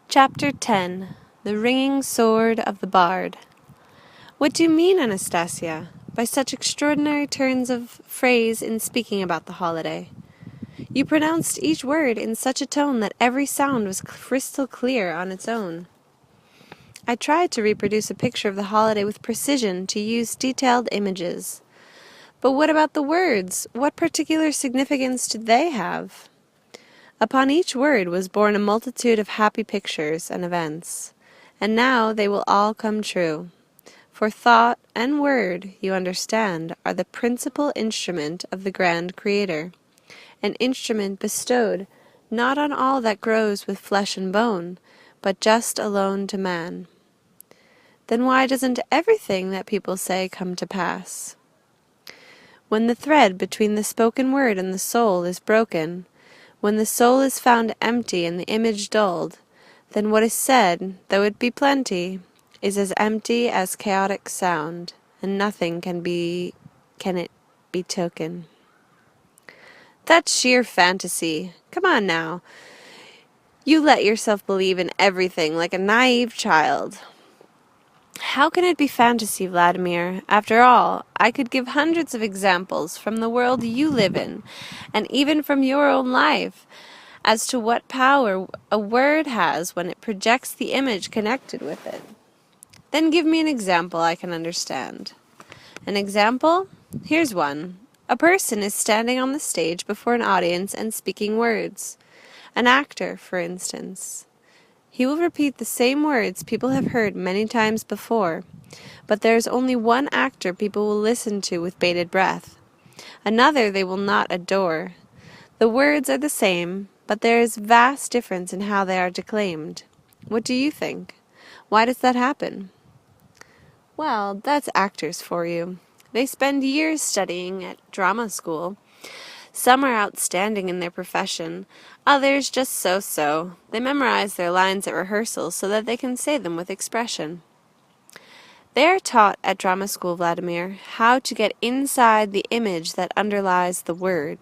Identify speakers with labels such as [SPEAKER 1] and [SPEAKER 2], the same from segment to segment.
[SPEAKER 1] Chapter 10. The Ringing Sword of the Bard. What do you mean, Anastasia, by such extraordinary turns of phrase in speaking about the holiday? You pronounced each word in such a tone that every sound was crystal clear on its own. I tried to reproduce a picture of the holiday with precision, to use detailed images. But what about the words? What particular significance did they have? Upon each word was born a multitude of happy pictures and events, and now they will all come true. For thought and word, you understand, are the principal instrument of the grand Creator, an instrument bestowed not on all that grows with flesh and bone, but just alone to man. Then why doesn't everything that people say come to pass? When the thread between the spoken word and the soul is broken, when the soul is found empty and the image dulled, then what is said, though it be plenty, is as empty as chaotic sound, and nothing can it betoken. That's sheer fantasy. Come on now. You let yourself believe in everything like a naive child. How can it be fantasy, Vladimir? After all, I could give hundreds of examples from the world you live in, and even from your own life, as to what power a word has when it projects the image connected with it. Then give me an example I can understand. An example? Here's one. A person is standing on the stage before an audience and speaking words. An actor, for instance. He will repeat the same words people have heard many times before, but there is only one actor people will listen to with bated breath. Another they will not adore. The words are the same, but there is vast difference in how they are declaimed. What do you think? Why does that happen? Well, that's actors for you. They spend years studying at drama school. Some are outstanding in their profession, others just so-so. They memorize their lines at rehearsals so that they can say them with expression. They are taught at drama school, Vladimir, how to get inside the image that underlies the word.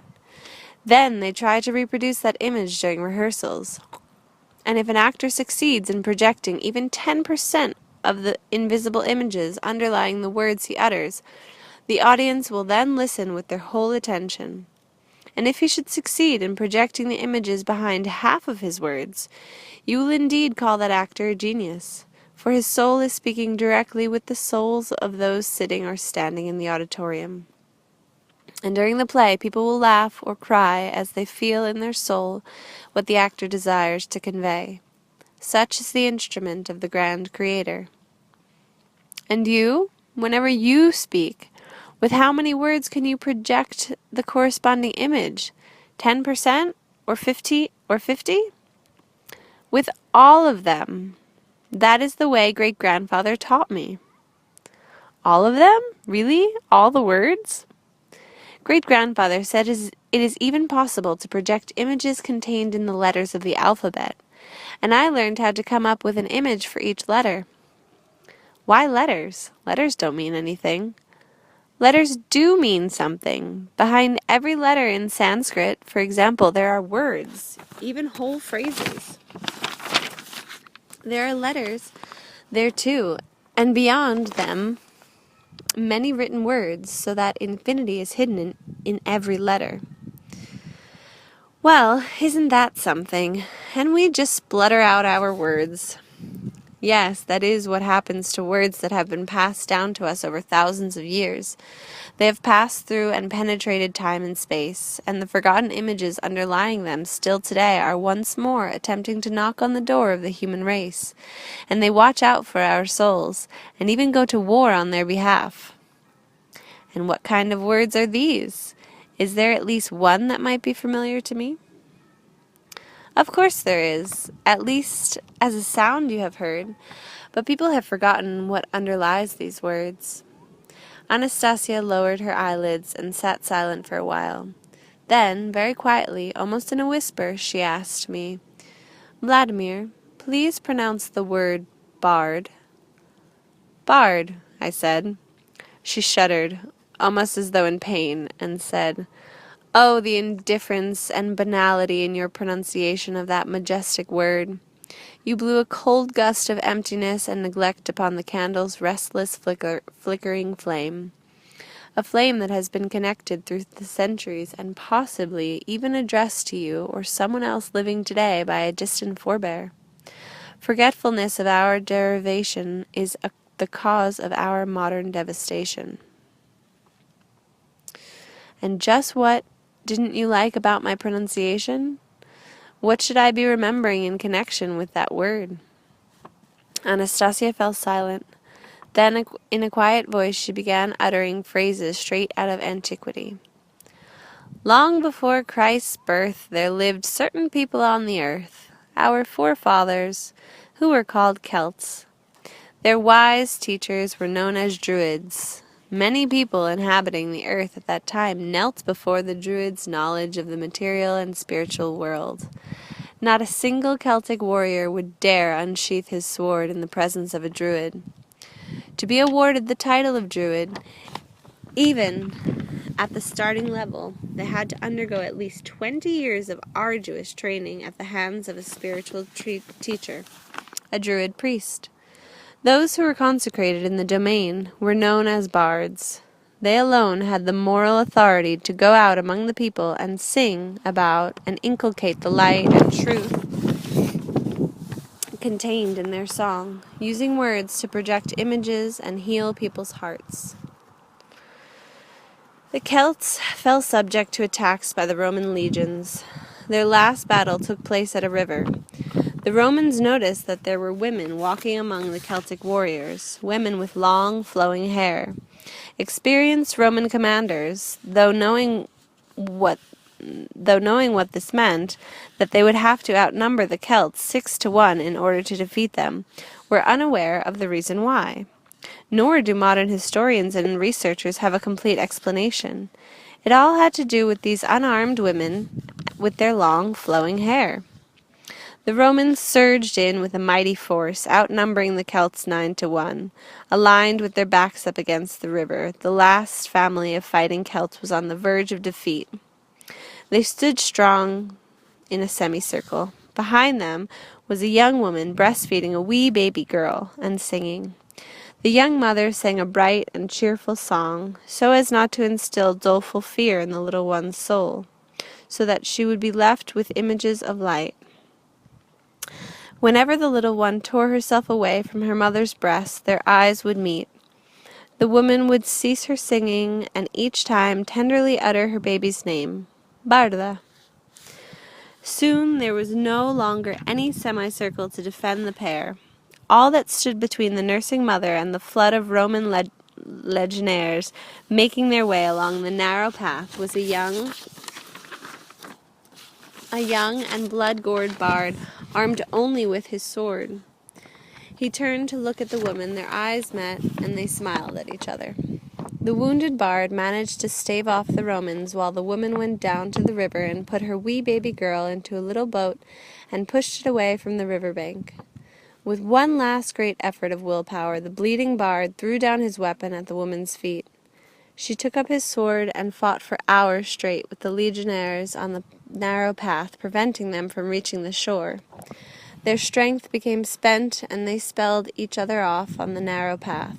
[SPEAKER 1] Then they try to reproduce that image during rehearsals. And if an actor succeeds in projecting even 10% of the invisible images underlying the words he utters, the audience will then listen with their whole attention. And if he should succeed in projecting the images behind half of his words, you will indeed call that actor a genius, for his soul is speaking directly with the souls of those sitting or standing in the auditorium. And during the play, people will laugh or cry as they feel in their soul what the actor desires to convey. Such is the instrument of the grand Creator. And you, whenever you speak, with how many words can you project the corresponding image? 10% or 50 or 50? With all of them. That is the way great-grandfather taught me. All of them? Really? All the words? Great-grandfather said it is even possible to project images contained in the letters of the alphabet, and I learned how to come up with an image for each letter. Why letters? Letters don't mean anything. Letters do mean something. Behind every letter in Sanskrit, for example, there are words, even whole phrases. There are letters there too, and beyond them, many written words, so that infinity is hidden in every letter. Well, isn't that something? And we just splutter out our words. Yes, that is what happens to words that have been passed down to us over thousands of years. They have passed through and penetrated time and space, and the forgotten images underlying them still today are once more attempting to knock on the door of the human race, and they watch out for our souls, and even go to war on their behalf. And what kind of words are these? Is there at least one that might be familiar to me? Of course there is, at least as a sound you have heard, but people have forgotten what underlies these words. Anastasia lowered her eyelids and sat silent for a while. Then, very quietly, almost in a whisper, she asked me, "Vladimir, please pronounce the word bard." "Bard," I said. She shuddered, almost as though in pain, and said, "Oh, the indifference and banality in your pronunciation of that majestic word. You blew a cold gust of emptiness and neglect upon the candle's restless flickering flame, a flame that has been connected through the centuries and possibly even addressed to you or someone else living today by a distant forebear. Forgetfulness of our derivation is the cause of our modern devastation. And just what didn't you like about my pronunciation? What should I be remembering in connection with that word? Anastasia fell silent. Then, in a quiet voice, she began uttering phrases straight out of antiquity. Long before Christ's birth, there lived certain people on the earth, our forefathers, who were called Celts. Their wise teachers were known as Druids. Many people inhabiting the earth at that time knelt before the Druids' knowledge of the material and spiritual world. Not a single Celtic warrior would dare unsheath his sword in the presence of a Druid. To be awarded the title of Druid, even at the starting level, they had to undergo at least 20 years of arduous training at the hands of a spiritual teacher, a Druid priest. Those who were consecrated in the domain were known as bards. They alone had the moral authority to go out among the people and sing about and inculcate the light and truth contained in their song, using words to project images and heal people's hearts. The Celts fell subject to attacks by the Roman legions. Their last battle took place at a river. The Romans noticed that there were women walking among the Celtic warriors, women with long, flowing hair. Experienced Roman commanders, though knowing what this meant, that they would have to outnumber the Celts 6-1 in order to defeat them, were unaware of the reason why. Nor do modern historians and researchers have a complete explanation. It all had to do with these unarmed women with their long, flowing hair. The Romans surged in with a mighty force, outnumbering the Celts 9-1. Aligned with their backs up against the river, the last family of fighting Celts was on the verge of defeat. They stood strong in a semicircle. Behind them was a young woman breastfeeding a wee baby girl and singing. The young mother sang a bright and cheerful song, so as not to instill doleful fear in the little one's soul, so that she would be left with images of light. Whenever the little one tore herself away from her mother's breast, their eyes would meet. The woman would cease her singing, and each time tenderly utter her baby's name, Barda. Soon there was no longer any semicircle to defend the pair. All that stood between the nursing mother and the flood of Roman legionnaires making their way along the narrow path was a young and blood-gored bard, armed only with his sword. He turned to look at the woman, their eyes met, and they smiled at each other. The wounded bard managed to stave off the Romans, while the woman went down to the river and put her wee baby girl into a little boat and pushed it away from the river bank. With one last great effort of willpower, the bleeding bard threw down his weapon at the woman's feet. She took up his sword and fought for hours straight with the legionnaires on the narrow path, preventing them from reaching the shore. Their strength became spent, and they spelled each other off on the narrow path.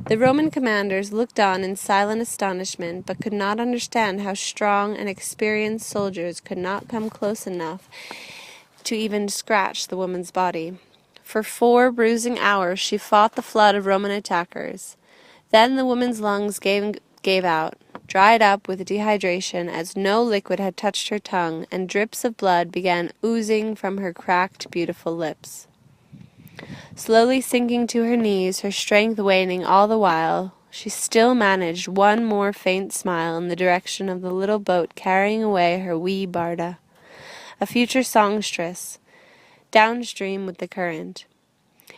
[SPEAKER 1] The Roman commanders looked on in silent astonishment, but could not understand how strong and experienced soldiers could not come close enough to even scratch the woman's body. For 4 bruising hours she fought the flood of Roman attackers. Then the woman's lungs gave out, dried up with dehydration as no liquid had touched her tongue, and drips of blood began oozing from her cracked, beautiful lips. Slowly sinking to her knees, her strength waning all the while, she still managed one more faint smile in the direction of the little boat carrying away her wee Barda, a future songstress, downstream with the current,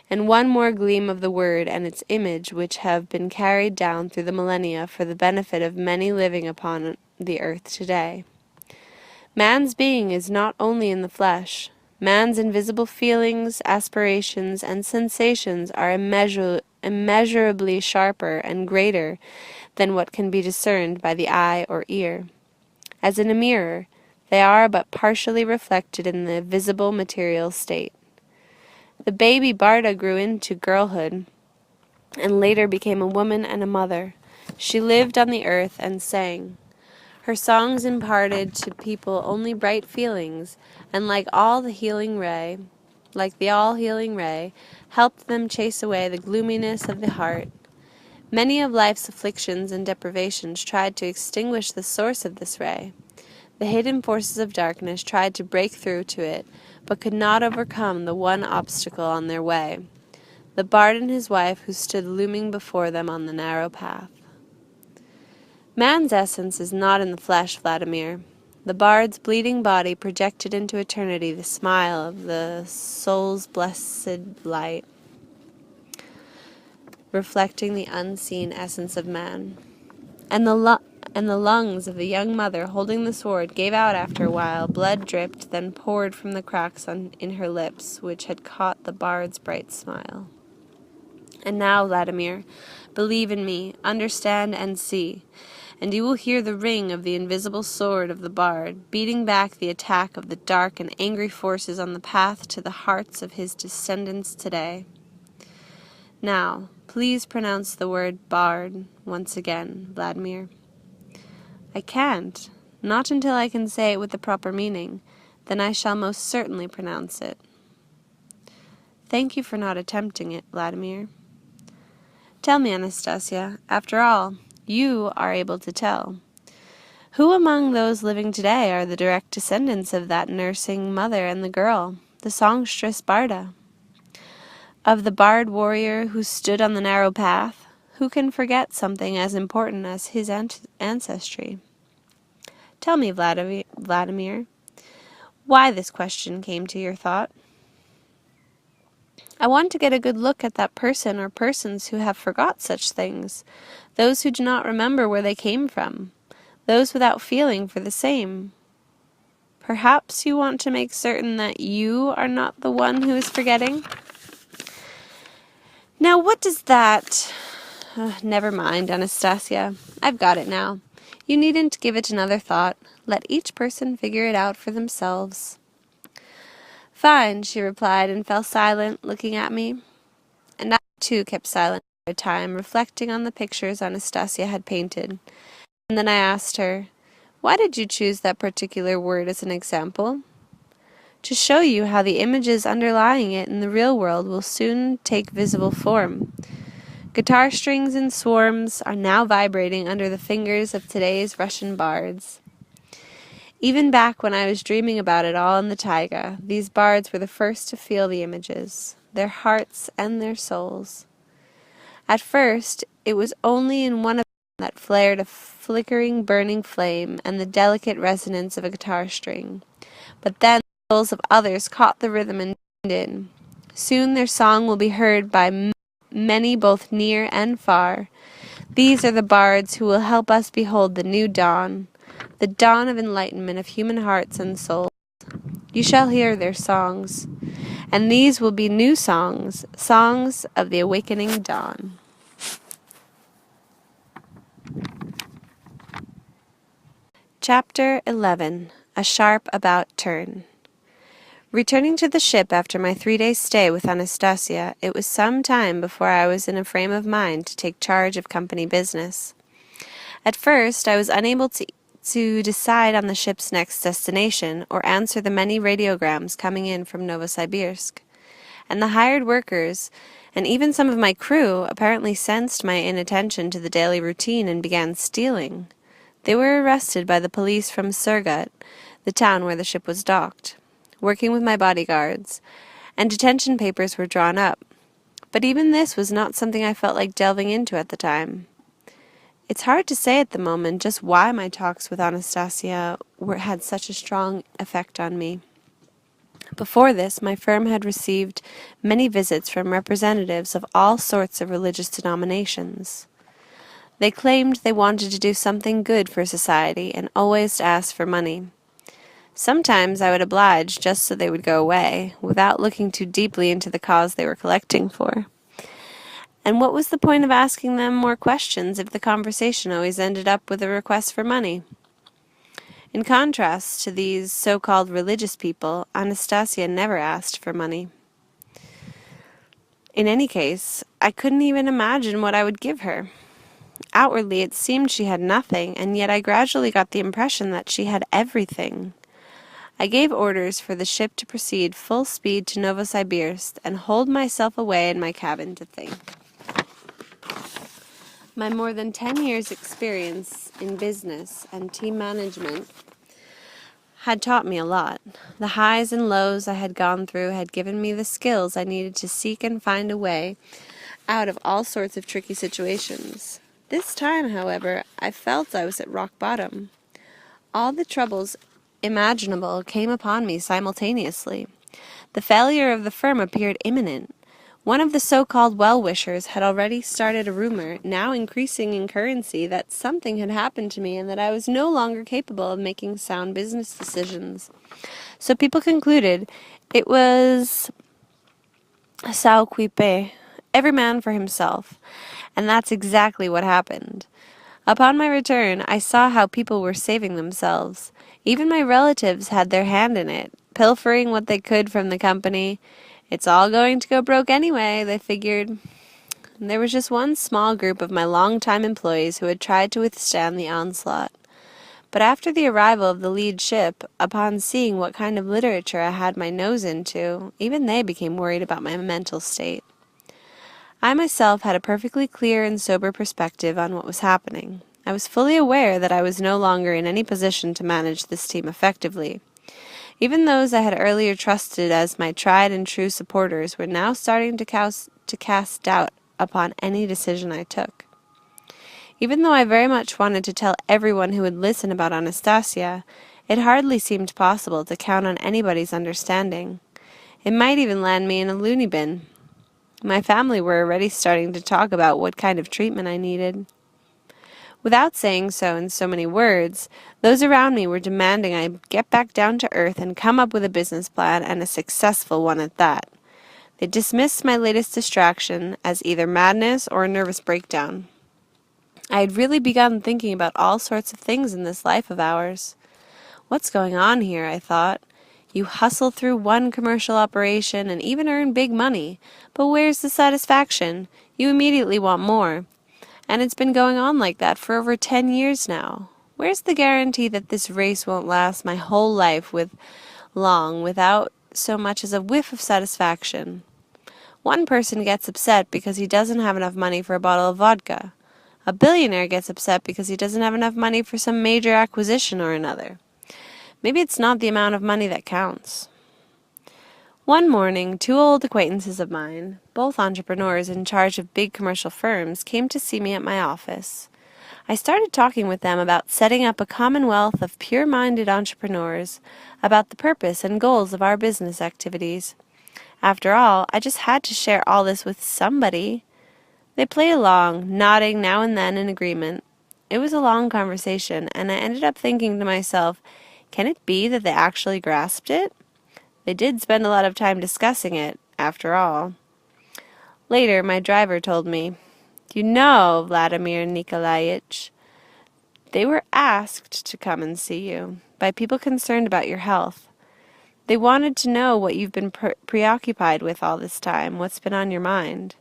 [SPEAKER 1] and one more gleam of the word and its image which have been carried down through the millennia for the benefit of many living upon the earth today. Man's being is not only in the flesh. Man's invisible feelings, aspirations, and sensations are immeasurably sharper and greater than what can be discerned by the eye or ear. As in a mirror, they are but partially reflected in the visible material state. The baby Barda grew into girlhood, and later became a woman and a mother. She lived on the earth and sang. Her songs imparted to people only bright feelings, and like the all-healing ray, helped them chase away the gloominess of the heart. Many of life's afflictions and deprivations tried to extinguish the source of this ray. The hidden forces of darkness tried to break through to it, but could not overcome the one obstacle on their way, the bard and his wife who stood looming before them on the narrow path. Man's essence is not in the flesh, Vladimir. The bard's bleeding body projected into eternity the smile of the soul's blessed light, reflecting the unseen essence of man. And the lungs of the young mother holding the sword gave out after a while. Blood dripped, then poured from the cracks in her lips, which had caught the bard's bright smile. And now, Vladimir, believe in me, understand and see, and you will hear the ring of the invisible sword of the bard, beating back the attack of the dark and angry forces on the path to the hearts of his descendants today. Now, please pronounce the word bard once again, Vladimir. I can't. Not until I can say it with the proper meaning. Then I shall most certainly pronounce it. Thank you for not attempting it, Vladimir. Tell me, Anastasia, after all, you are able to tell. Who among those living today are the direct descendants of that nursing mother and the girl, the songstress Barda? Of the bard warrior who stood on the narrow path, who can forget something as important as his ancestry? Tell me, Vladimir, why this question came to your thought. I want to get a good look at that person or persons who have forgot such things, those who do not remember where they came from, those without feeling for the same. Perhaps you want to make certain that you are not the one who is forgetting? Now, what does that... never mind, Anastasia. I've got it now. You needn't give it another thought. Let each person figure it out for themselves. Fine, she replied, and fell silent, looking at me. And I, too, kept silent for a time, reflecting on the pictures Anastasia had painted. And then I asked her, why did you choose that particular word as an example? To show you how the images underlying it in the real world will soon take visible form. Guitar strings in swarms are now vibrating under the fingers of today's Russian bards. Even back when I was dreaming about it all in the taiga, these bards were the first to feel the images, their hearts and their souls. At first, it was only in one of them that flared a flickering, burning flame and the delicate resonance of a guitar string. But then the souls of others caught the rhythm and joined in. Soon their song will be heard by many both near and far. These are the bards who will help us behold the new dawn, the dawn of enlightenment of human hearts and souls. You shall hear their songs, and these will be new songs, songs of the awakening dawn. Chapter 11. A Sharp About Turn. Returning to the ship after my 3-day stay with Anastasia, it was some time before I was in a frame of mind to take charge of company business. At first, I was unable to decide on the ship's next destination or answer the many radiograms coming in from Novosibirsk. And the hired workers, and even some of my crew, apparently sensed my inattention to the daily routine and began stealing. They were arrested by the police from Surgut, the town where the ship was docked, working with my bodyguards, and detention papers were drawn up. But even this was not something I felt like delving into at the time. It's hard to say at the moment just why my talks with Anastasia had such a strong effect on me. Before this, my firm had received many visits from representatives of all sorts of religious denominations. They claimed they wanted to do something good for society and always asked for money. Sometimes I would oblige just so they would go away, without looking too deeply into the cause they were collecting for. And what was the point of asking them more questions if the conversation always ended up with a request for money? In contrast to these so-called religious people, Anastasia never asked for money. In any case, I couldn't even imagine what I would give her. Outwardly, it seemed she had nothing, and yet I gradually got the impression that she had everything. I gave orders for the ship to proceed full speed to Novosibirsk and holed myself away in my cabin to think. My more than 10 years' experience in business and team management had taught me a lot. The highs and lows I had gone through had given me the skills I needed to seek and find a way out of all sorts of tricky situations. This time, however, I felt I was at rock bottom. All the troubles imaginable came upon me simultaneously. The failure of the firm appeared imminent. One of the so-called well-wishers had already started a rumor, now increasing in currency, that something had happened to me and that I was no longer capable of making sound business decisions. So people concluded it was sao quipe, every man for himself, and that's exactly what happened. Upon my return, I saw how people were saving themselves. Even my relatives had their hand in it, pilfering what they could from the company. It's all going to go broke anyway, they figured. There was just one small group of my long-time employees who had tried to withstand the onslaught. But after the arrival of the lead ship, upon seeing what kind of literature I had my nose into, even they became worried about my mental state. I myself had a perfectly clear and sober perspective on what was happening. I was fully aware that I was no longer in any position to manage this team effectively. Even those I had earlier trusted as my tried and true supporters were now starting to cast doubt upon any decision I took. Even though I very much wanted to tell everyone who would listen about Anastasia, it hardly seemed possible to count on anybody's understanding. It might even land me in a loony bin. My family were already starting to talk about what kind of treatment I needed. Without saying so in so many words, those around me were demanding I get back down to earth and come up with a business plan, and a successful one at that. They dismissed my latest distraction as either madness or a nervous breakdown. I had really begun thinking about all sorts of things in this life of ours. What's going on here, I thought. You hustle through one commercial operation and even earn big money, but where's the satisfaction? You immediately want more. And it's been going on like that for over 10 years now. Where's the guarantee that this race won't last my whole life without so much as a whiff of satisfaction? One person gets upset because he doesn't have enough money for a bottle of vodka. A billionaire gets upset because he doesn't have enough money for some major acquisition or another. Maybe it's not the amount of money that counts. One morning, two old acquaintances of mine, both entrepreneurs in charge of big commercial firms, came to see me at my office. I started talking with them about setting up a commonwealth of pure-minded entrepreneurs, about the purpose and goals of our business activities. After all, I just had to share all this with somebody. They played along, nodding now and then in agreement. It was a long conversation, and I ended up thinking to myself, can it be that they actually grasped it? They did spend a lot of time discussing it, after all. Later, my driver told me, "You know, Vladimir Nikolaitch, they were asked to come and see you by people concerned about your health. They wanted to know what you've been preoccupied with all this time, what's been on your mind.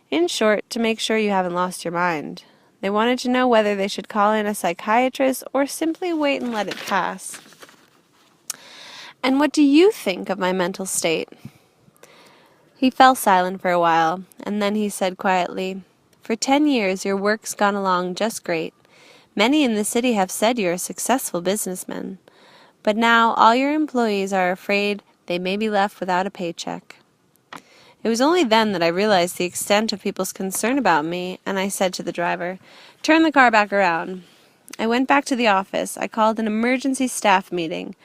[SPEAKER 1] In short, to make sure you haven't lost your mind. They wanted to know whether they should call in a psychiatrist or simply wait and let it pass." "And what do you think of my mental state?" He fell silent for a while, and then he said quietly, "For 10 years your work's gone along just great. Many in the city have said you're a successful businessman. But now all your employees are afraid they may be left without a paycheck." It was only then that I realized the extent of people's concern about me, and I said to the driver, "Turn the car back around." I went back to the office. I called an emergency staff meeting.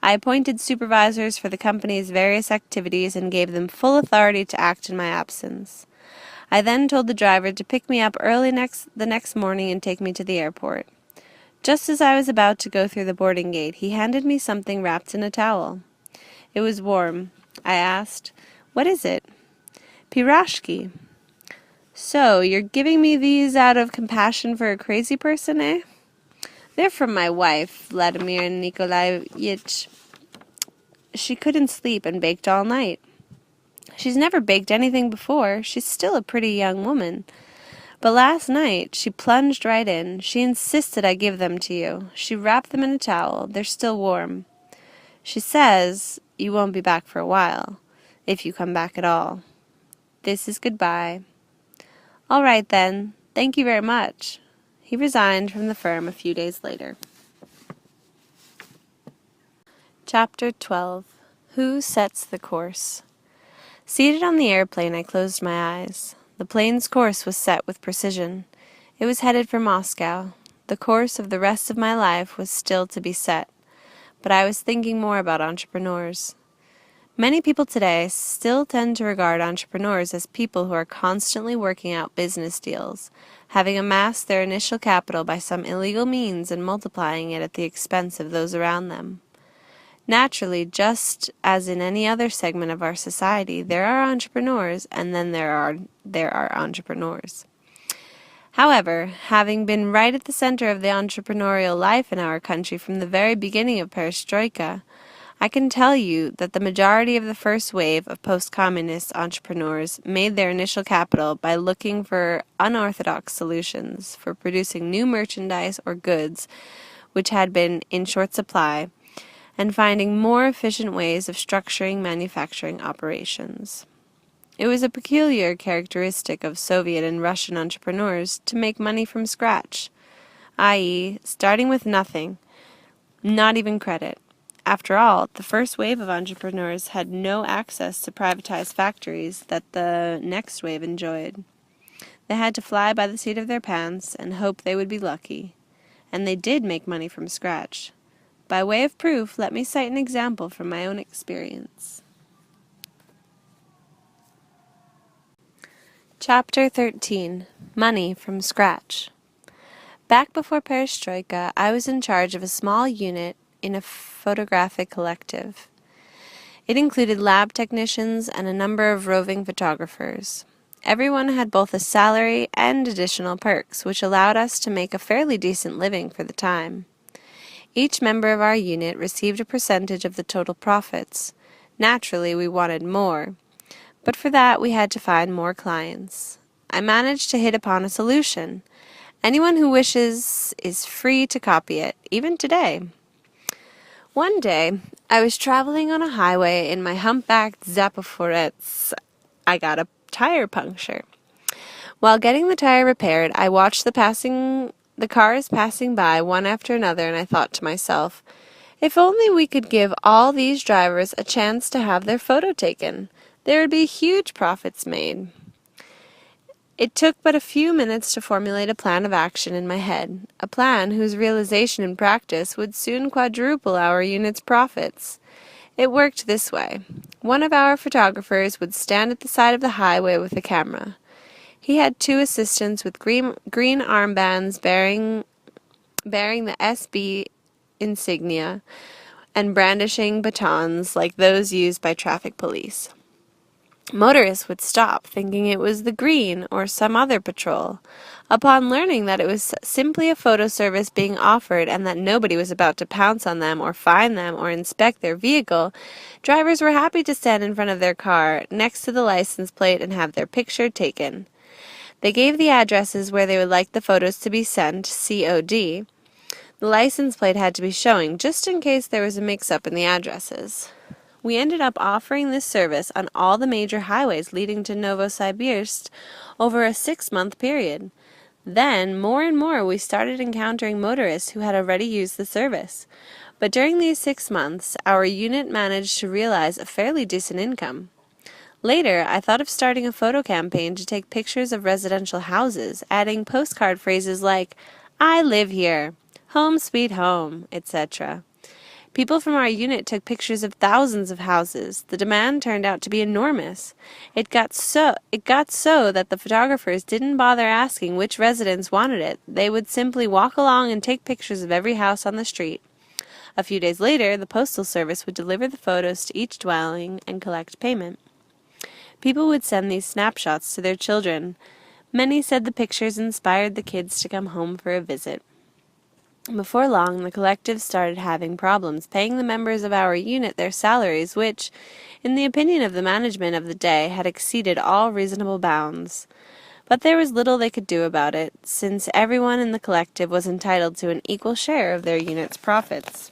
[SPEAKER 1] I appointed supervisors for the company's various activities and gave them full authority to act in my absence. I then told the driver to pick me up early the next morning and take me to the airport. Just as I was about to go through the boarding gate, he handed me something wrapped in a towel. It was warm. I asked, "What is it?" "Pirashki." "So, you're giving me these out of compassion for a crazy person, eh?" "They're from my wife, Vladimir Nikolaitch. She couldn't sleep and baked all night." She's never baked anything before. She's still a pretty young woman. But last night she plunged right in. She insisted I give them to you. She wrapped them in a towel. They're still warm. She says you won't be back for a while, if you come back at all. This is goodbye. All right, then. Thank you very much. He resigned from the firm a few days later. Chapter 12. Who Sets the Course? Seated on the airplane, I closed my eyes. The plane's course was set with precision. It was headed for Moscow. The course of the rest of my life was still to be set. But I was thinking more about entrepreneurs. Many people today still tend to regard entrepreneurs as people who are constantly working out business deals, having amassed their initial capital by some illegal means and multiplying it at the expense of those around them. Naturally, just as in any other segment of our society, there are entrepreneurs, and then there are entrepreneurs. However, having been right at the center of the entrepreneurial life in our country from the very beginning of perestroika, I can tell you that the majority of the first wave of post-communist entrepreneurs made their initial capital by looking for unorthodox solutions for producing new merchandise or goods which had been in short supply, and finding more efficient ways of structuring manufacturing operations. It was a peculiar characteristic of Soviet and Russian entrepreneurs to make money from scratch, i.e., starting with nothing, not even credit. After all, the first wave of entrepreneurs had no access to privatized factories that the next wave enjoyed. They had to fly by the seat of their pants and hope they would be lucky. And they did make money from scratch. By way of proof, let me cite an example from my own experience. Chapter 13. Money from Scratch. Back before perestroika, I was in charge of a small unit in a photographic collective. It included lab technicians and a number of roving photographers. Everyone had both a salary and additional perks, which allowed us to make a fairly decent living for the time. Each member of our unit received a percentage of the total profits. Naturally, we wanted more, but for that we had to find more clients. I managed to hit upon a solution. Anyone who wishes is free to copy it, even today. One day, I was traveling on a highway in my humpbacked Zapoforets. I got a tire puncture. While getting the tire repaired, I watched the cars passing by one after another, and I thought to myself, if only we could give all these drivers a chance to have their photo taken, there would be huge profits made. It took but a few minutes to formulate a plan of action in my head, a plan whose realization in practice would soon quadruple our unit's profits. It worked this way. One of our photographers would stand at the side of the highway with a camera. He had two assistants with green armbands bearing the SB insignia and brandishing batons like those used by traffic police. Motorists would stop, thinking it was the Green or some other patrol. Upon learning that it was simply a photo service being offered and that nobody was about to pounce on them or fine them or inspect their vehicle, drivers were happy to stand in front of their car next to the license plate and have their picture taken. They gave the addresses where they would like the photos to be sent, COD. The license plate had to be showing, just in case there was a mix-up in the addresses. We ended up offering this service on all the major highways leading to Novosibirsk over a 6-month period. Then, more and more, we started encountering motorists who had already used the service. But during these 6 months, our unit managed to realize a fairly decent income. Later, I thought of starting a photo campaign to take pictures of residential houses, adding postcard phrases like, "I live here," "Home sweet home," etc. People from our unit took pictures of thousands of houses. The demand turned out to be enormous. It got so that the photographers didn't bother asking which residents wanted it. They would simply walk along and take pictures of every house on the street. A few days later, the postal service would deliver the photos to each dwelling and collect payment. People would send these snapshots to their children. Many said the pictures inspired the kids to come home for a visit. Before long, the collective started having problems paying the members of our unit their salaries, which, in the opinion of the management of the day, had exceeded all reasonable bounds. But there was little they could do about it, since everyone in the collective was entitled to an equal share of their unit's profits.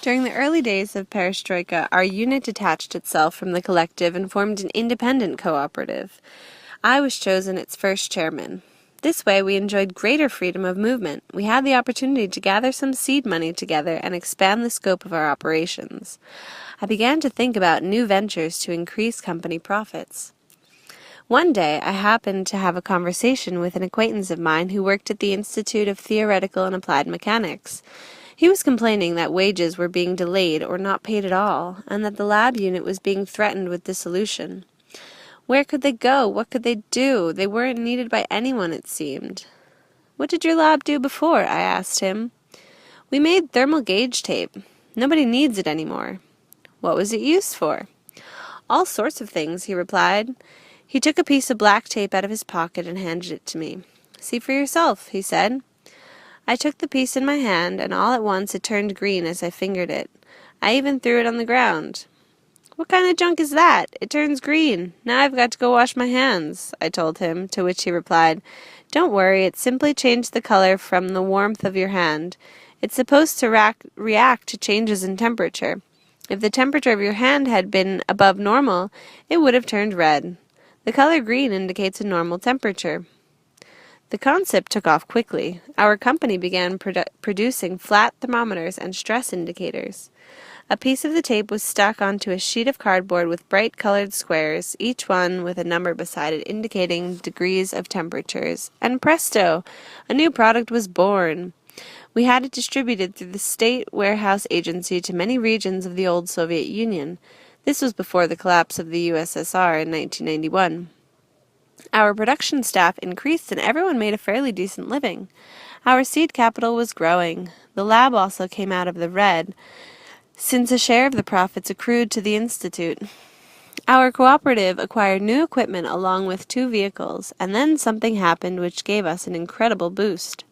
[SPEAKER 1] During the early days of perestroika, our unit detached itself from the collective and formed an independent cooperative. I was chosen its first chairman. This way we enjoyed greater freedom of movement. We had the opportunity to gather some seed money together and expand the scope of our operations. I began to think about new ventures to increase company profits. One day I happened to have a conversation with an acquaintance of mine who worked at the Institute of Theoretical and Applied Mechanics. He was complaining that wages were being delayed or not paid at all, and that the lab unit was being threatened with dissolution. Where could they go? What could they do? They weren't needed by anyone, it seemed. "What did your lab do before?" I asked him. "We made thermal gauge tape. Nobody needs it anymore." "What was it used for?" "All sorts of things," he replied. He took a piece of black tape out of his pocket and handed it to me. "See for yourself," he said. I took the piece in my hand, and all at once it turned green as I fingered it. I even threw it on the ground. "What kind of junk is that? It turns green. Now I've got to go wash my hands," I told him, to which he replied, "Don't worry, it simply changed the color from the warmth of your hand. It's supposed to react to changes in temperature. If the temperature of your hand had been above normal, it would have turned red. The color green indicates a normal temperature." The concept took off quickly. Our company began producing flat thermometers and stress indicators. A piece of the tape was stuck onto a sheet of cardboard with bright-colored squares, each one with a number beside it indicating degrees of temperatures, and presto! A new product was born. We had it distributed through the State Warehouse Agency to many regions of the old Soviet Union. This was before the collapse of the USSR in 1991. Our production staff increased and everyone made a fairly decent living. Our seed capital was growing. The lab also came out of the red, since a share of the profits accrued to the Institute. Our cooperative acquired new equipment along with 2 vehicles, and then something happened which gave us an incredible boost.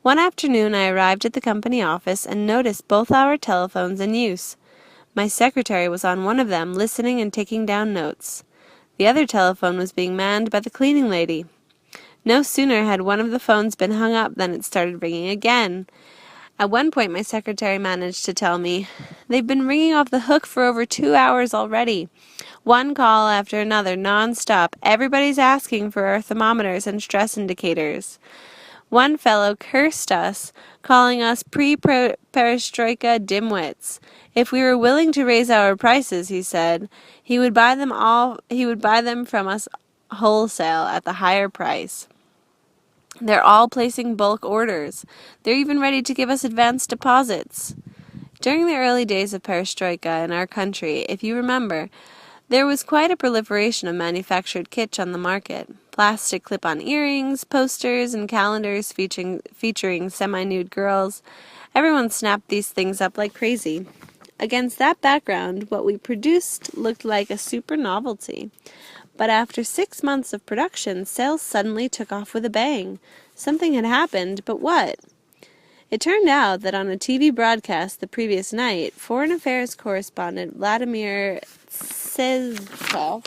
[SPEAKER 1] One afternoon I arrived at the company office and noticed both our telephones in use. My secretary was on one of them, listening and taking down notes. The other telephone was being manned by the cleaning lady. No sooner had one of the phones been hung up than it started ringing again. At one point my secretary managed to tell me, "They've been ringing off the hook for over 2 hours already. One call after another, non-stop. Everybody's asking for our thermometers and stress indicators." One fellow cursed us, calling us pre-perestroika dimwits. If we were willing to raise our prices, he said, he would buy them from us wholesale at the higher price. They're all placing bulk orders. They're even ready to give us advance deposits. During the early days of perestroika in our country, if you remember, there was quite a proliferation of manufactured kitsch on the market. Plastic clip-on earrings, posters, and calendars featuring semi-nude girls. Everyone snapped these things up like crazy. Against that background, what we produced looked like a super novelty. But after 6 months of production, sales suddenly took off with a bang. Something had happened, but what? It turned out that on a TV broadcast the previous night, Foreign Affairs correspondent Vladimir Megré,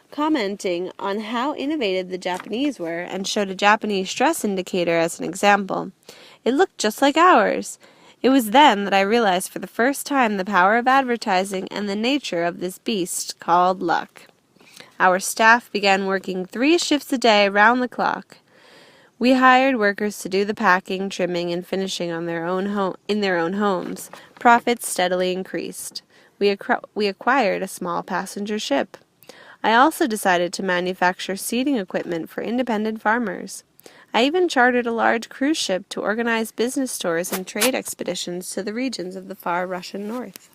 [SPEAKER 1] commenting on how innovative the Japanese were, and showed a Japanese stress indicator as an example. It looked just like ours. It was then that I realized for the first time the power of advertising and the nature of this beast called luck. Our staff began working 3 shifts a day round the clock. We hired workers to do the packing, trimming, and finishing in their own homes. Profits steadily increased. We acquired a small passenger ship. I also decided to manufacture seeding equipment for independent farmers. I even chartered a large cruise ship to organize business tours and trade expeditions to the regions of the far Russian north.